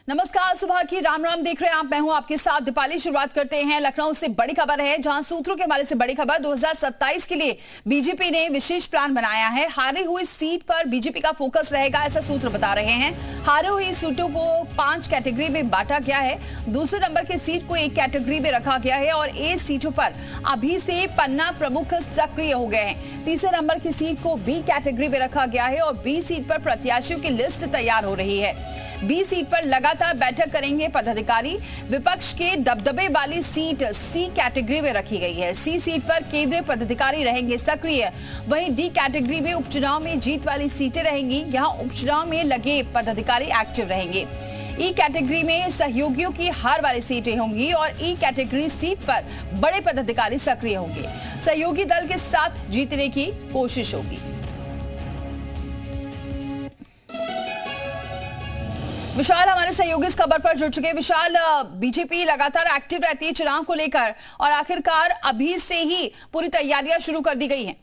नमस्कार, सुबह की राम राम देख रहे हैं आप। मैं हूं आपके साथ दीपाली। शुरुआत करते हैं लखनऊ से। बड़ी खबर है, जहां सूत्रों के हवाले से बड़ी खबर। 2027 के लिए बीजेपी ने विशेष प्लान बनाया है। हारी हुई सीट पर बीजेपी का फोकस रहेगा, ऐसा सूत्र बता रहे हैं। हारी हुई सीटों को 5 कैटेगरी में बांटा गया है। दूसरे नंबर की सीट को एक कैटेगरी में रखा गया है और ए सीटों पर अभी से पन्ना प्रमुख सक्रिय हो गए हैं। तीसरे नंबर की सीट को बी कैटेगरी में रखा गया है और बी सीट पर प्रत्याशियों की लिस्ट तैयार हो रही है। बी सीट पर लगातार बैठक करेंगे पदाधिकारी। विपक्ष के दबदबे वाली सीट सी कैटेगरी में रखी गई है। सी सीट पर केंद्रीय पदाधिकारी रहेंगे सक्रिय। वहीं डी कैटेगरी में उपचुनाव में जीत वाली सीटें रहेंगी। यहां उपचुनाव में लगे पदाधिकारी एक्टिव रहेंगे। ई कैटेगरी में सहयोगियों की हार वाली सीटें होंगी और ई कैटेगरी सीट पर बड़े पदाधिकारी सक्रिय होंगे। सहयोगी दल के साथ जीतने की कोशिश होगी। विशाल हमारे सहयोगी इस खबर पर जुड़ चुके हैं। विशाल, बीजेपी लगातार एक्टिव रहती है चुनाव को लेकर और आखिरकार अभी से ही पूरी तैयारियां शुरू कर दी गई हैं।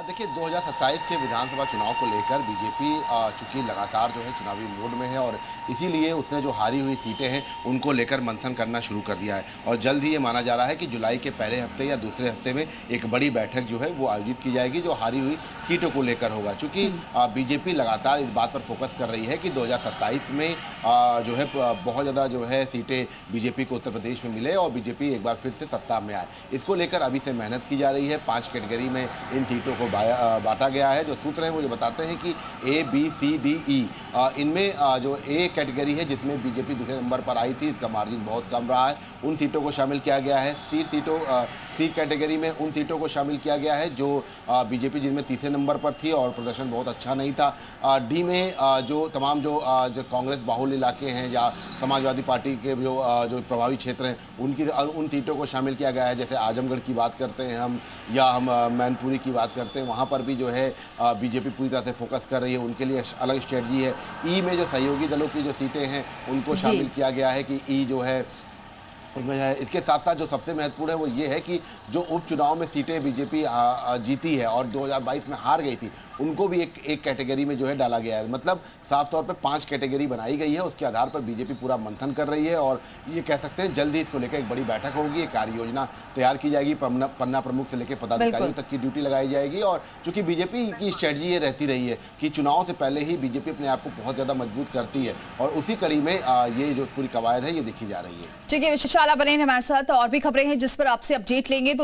देखिए, 2027 के विधानसभा चुनाव को लेकर बीजेपी चूंकि लगातार जो है चुनावी मोड में है और इसीलिए उसने जो हारी हुई सीटें हैं उनको लेकर मंथन करना शुरू कर दिया है और जल्द ही ये माना जा रहा है कि जुलाई के पहले हफ्ते या दूसरे हफ्ते में एक बड़ी बैठक जो है वो आयोजित की जाएगी, जो हारी हुई सीटों को लेकर होगा। चूँकि बीजेपी लगातार इस बात पर फोकस कर रही है कि 2027 में जो है बहुत ज़्यादा जो है सीटें बीजेपी को उत्तर प्रदेश में मिले और बीजेपी एक बार फिर से सत्ता में आए। इसको लेकर अभी से मेहनत की जा रही है। 5 कैटेगरी में इन सीटों को बांटा गया है। जो सूत्र हैं वो ये बताते हैं कि A B C D E, इनमें जो ए कैटेगरी है जिसमें बीजेपी दूसरे नंबर पर आई थी, इसका मार्जिन बहुत कम रहा है, उन सीटों को शामिल किया गया है। सी कैटेगरी में उन सीटों को शामिल किया गया है जो बीजेपी जिसमें तीसरे नंबर पर थी और प्रदर्शन बहुत अच्छा नहीं था। डी में जो तमाम जो कांग्रेस बाहुल्य इलाके हैं या समाजवादी पार्टी के जो प्रभावी क्षेत्र हैं उन सीटों को शामिल किया गया है। जैसे आजमगढ़ की बात करते हैं हम या हम मैनपुरी की बात करते हैं, वहाँ पर भी जो है बीजेपी पूरी तरह से फोकस कर रही है, उनके लिए अलग स्ट्रेटजी है। ई में जो सहयोगी दलों की जो सीटें हैं उनको शामिल किया गया है कि ई जो है उसमें है। इसके साथ साथ जो सबसे महत्वपूर्ण है वो ये है कि जो उपचुनाव में सीटें बीजेपी जीती है और 2022 में हार गई थी उनको भी एक कैटेगरी में जो है डाला गया है। मतलब साफ तौर पे 5 कैटेगरी बनाई गई है। उसके आधार पर बीजेपी पूरा मंथन कर रही है और ये कह सकते हैं जल्द ही इसको लेकर एक बड़ी बैठक होगी, एक कार्य योजना तैयार की जाएगी। पन्ना प्रमुख से लेकर पदाधिकारियों तक की ड्यूटी लगाई जाएगी और चूंकि बीजेपी की स्ट्रेटजी ये रहती रही है कि चुनाव से पहले ही बीजेपी अपने आप को बहुत ज़्यादा मजबूत करती है और उसी कड़ी में ये जो पूरी कवायद है ये देखी जा रही है। ठीक है, विशाल बने हमारे साथ और भी खबरें हैं जिस पर आपसे अपडेट लेंगे। तो